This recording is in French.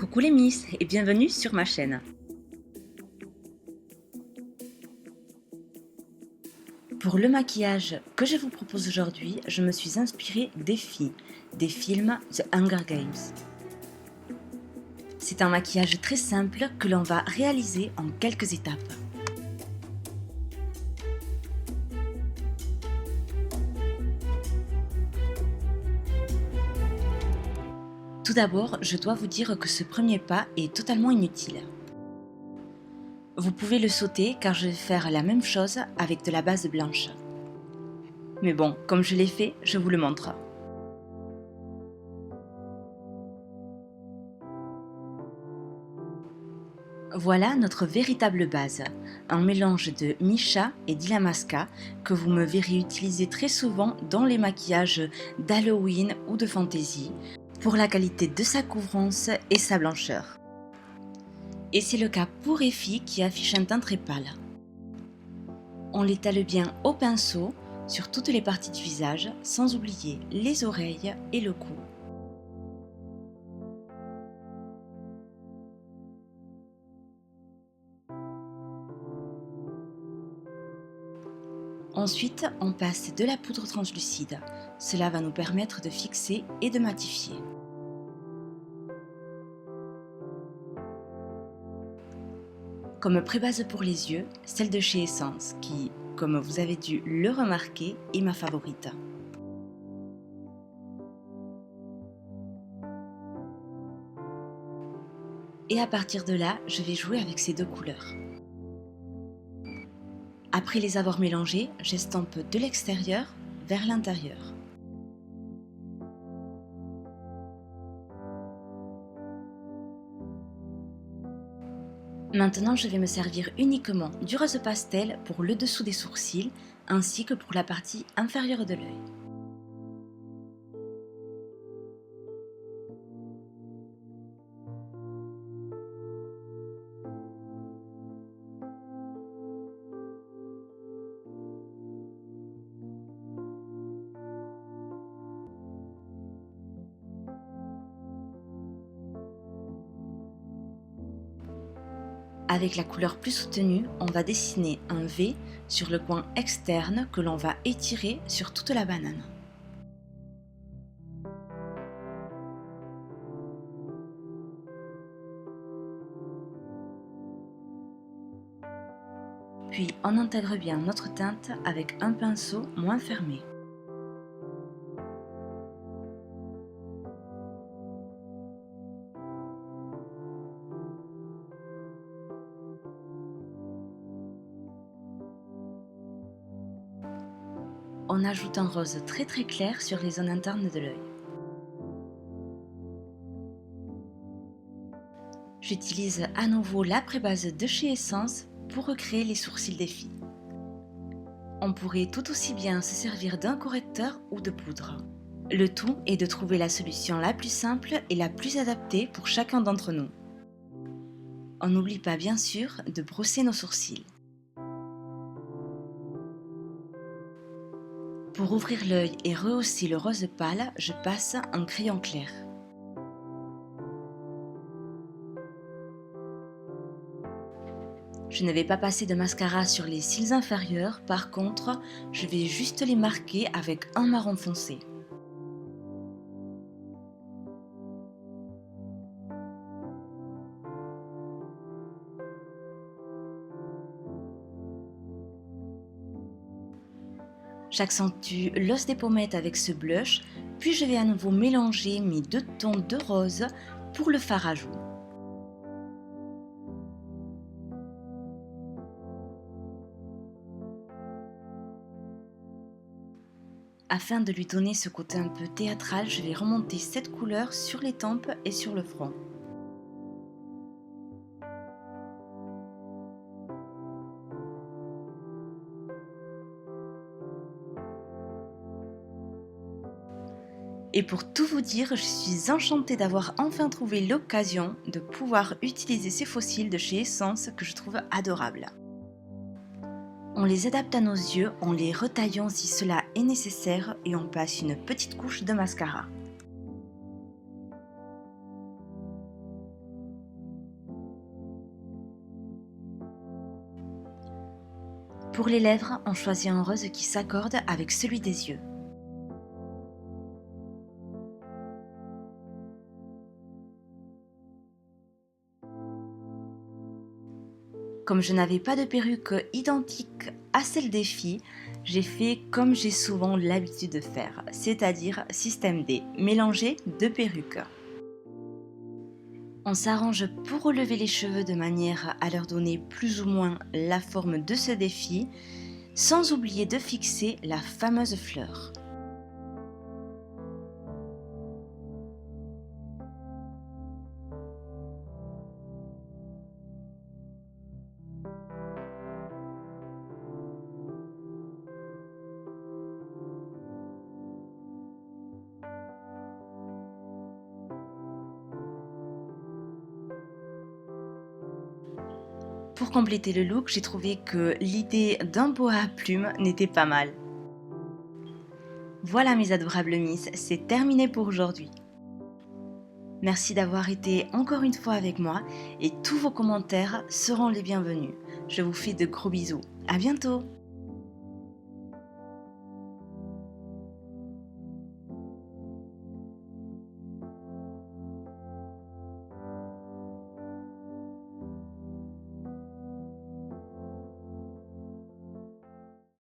Coucou les Miss et bienvenue sur ma chaîne. Pour le maquillage que je vous propose aujourd'hui, je me suis inspirée des filles des films The Hunger Games. C'est un maquillage très simple que l'on va réaliser en quelques étapes. Tout d'abord, je dois vous dire que ce premier pas est totalement inutile. Vous pouvez le sauter car je vais faire la même chose avec de la base blanche. Mais bon, comme je l'ai fait, je vous le montre. Voilà notre véritable base, un mélange de Missha et d'Illamasqua que vous me verrez utiliser très souvent dans les maquillages d'Halloween ou de fantasy pour la qualité de sa couvrance et sa blancheur. Et c'est le cas pour Effie qui affiche un teint très pâle. On l'étale bien au pinceau sur toutes les parties du visage, sans oublier les oreilles et le cou. Ensuite, on passe de la poudre translucide. Cela va nous permettre de fixer et de matifier. Comme pré-base pour les yeux, celle de chez Essence qui, comme vous avez dû le remarquer, est ma favorite. Et à partir de là, je vais jouer avec ces deux couleurs. Après les avoir mélangées, j'estompe de l'extérieur vers l'intérieur. Maintenant, je vais me servir uniquement du rose pastel pour le dessous des sourcils ainsi que pour la partie inférieure de l'œil. Avec la couleur plus soutenue, on va dessiner un V sur le coin externe que l'on va étirer sur toute la banane. Puis on intègre bien notre teinte avec un pinceau moins fermé. On ajoute un rose très clair sur les zones internes de l'œil. J'utilise à nouveau la pré-base de chez Essence pour recréer les sourcils des filles. On pourrait tout aussi bien se servir d'un correcteur ou de poudre. Le tout est de trouver la solution la plus simple et la plus adaptée pour chacun d'entre nous. On n'oublie pas bien sûr de brosser nos sourcils. Pour ouvrir l'œil et rehausser le rose pâle, je passe un crayon clair. Je ne vais pas passer de mascara sur les cils inférieurs, par contre, je vais juste les marquer avec un marron foncé. J'accentue l'os des pommettes avec ce blush, puis je vais à nouveau mélanger mes deux tons de rose pour le fard à joues. Afin de lui donner ce côté un peu théâtral, je vais remonter cette couleur sur les tempes et sur le front. Et pour tout vous dire, je suis enchantée d'avoir enfin trouvé l'occasion de pouvoir utiliser ces faux cils de chez Essence que je trouve adorables. On les adapte à nos yeux en les retaillant si cela est nécessaire et on passe une petite couche de mascara. Pour les lèvres, on choisit un rose qui s'accorde avec celui des yeux. Comme je n'avais pas de perruque identique à celle des filles, j'ai fait comme j'ai souvent l'habitude de faire, c'est-à-dire système D, mélanger deux perruques. On s'arrange pour relever les cheveux de manière à leur donner plus ou moins la forme de ce défi, sans oublier de fixer la fameuse fleur. Pour compléter le look, j'ai trouvé que l'idée d'un boa à plumes n'était pas mal. Voilà mes adorables Miss, c'est terminé pour aujourd'hui. Merci d'avoir été encore une fois avec moi et tous vos commentaires seront les bienvenus. Je vous fais de gros bisous. À bientôt!